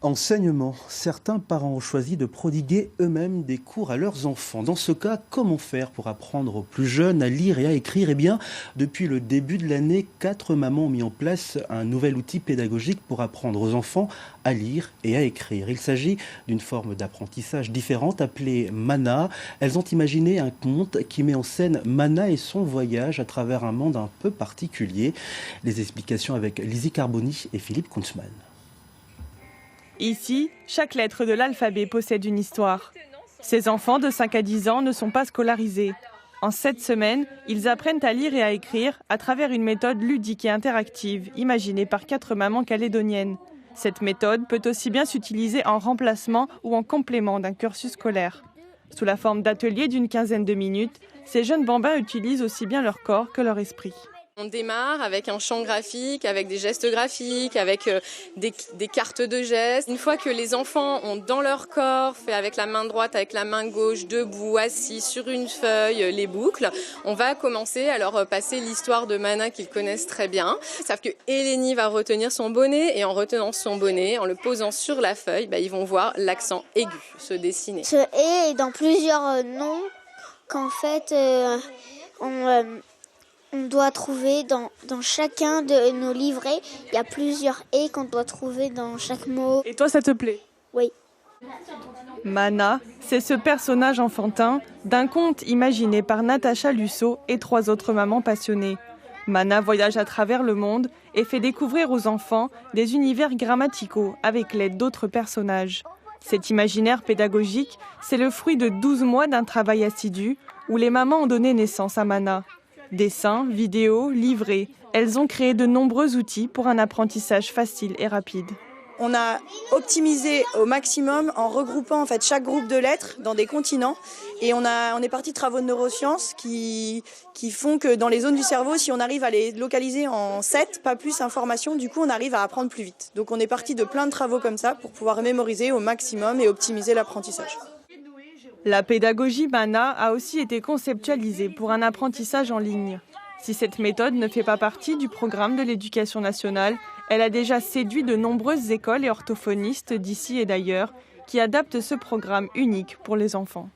Enseignement. Certains parents ont choisi de prodiguer eux-mêmes des cours à leurs enfants. Dans ce cas, comment faire pour apprendre aux plus jeunes à lire et à écrire ? Eh bien, depuis le début de l'année, 4 mamans ont mis en place un nouvel outil pédagogique pour apprendre aux enfants à lire et à écrire. Il s'agit d'une forme d'apprentissage différente appelée Mana. Elles ont imaginé un conte qui met en scène Mana et son voyage à travers un monde un peu particulier. Les explications avec Lizzie Carboni et Philippe Kunzmann. Ici, chaque lettre de l'alphabet possède une histoire. Ces enfants de 5 à 10 ans ne sont pas scolarisés. En 7 semaines, ils apprennent à lire et à écrire à travers une méthode ludique et interactive, imaginée par 4 mamans calédoniennes. Cette méthode peut aussi bien s'utiliser en remplacement ou en complément d'un cursus scolaire. Sous la forme d'ateliers d'une quinzaine de minutes, ces jeunes bambins utilisent aussi bien leur corps que leur esprit. On démarre avec un champ graphique, avec des gestes graphiques, avec des cartes de gestes. Une fois que les enfants ont dans leur corps, fait avec la main droite, avec la main gauche, debout, assis sur une feuille, les boucles, on va commencer à leur passer l'histoire de Mana qu'ils connaissent très bien. Ils savent que Eleni va retenir son bonnet et en retenant son bonnet, en le posant sur la feuille, ils vont voir l'accent aigu se dessiner. Ce « et » est dans plusieurs noms qu'en fait on doit trouver dans chacun de nos livrets. Il y a plusieurs « et » qu'on doit trouver dans chaque mot. Et toi, ça te plaît ? Oui. Mana, c'est ce personnage enfantin d'un conte imaginé par Natacha Lusso et 3 autres mamans passionnées. Mana voyage à travers le monde et fait découvrir aux enfants des univers grammaticaux avec l'aide d'autres personnages. Cet imaginaire pédagogique, c'est le fruit de 12 mois d'un travail assidu où les mamans ont donné naissance à Mana. Dessins, vidéos, livrets, elles ont créé de nombreux outils pour un apprentissage facile et rapide. On a optimisé au maximum en regroupant chaque groupe de lettres dans des continents. Et on est parti de travaux de neurosciences qui font que dans les zones du cerveau, si on arrive à les localiser en 7, pas plus informations, du coup on arrive à apprendre plus vite. Donc on est parti de plein de travaux comme ça pour pouvoir mémoriser au maximum et optimiser l'apprentissage. La pédagogie Mana a aussi été conceptualisée pour un apprentissage en ligne. Si cette méthode ne fait pas partie du programme de l'éducation nationale, elle a déjà séduit de nombreuses écoles et orthophonistes d'ici et d'ailleurs qui adaptent ce programme unique pour les enfants.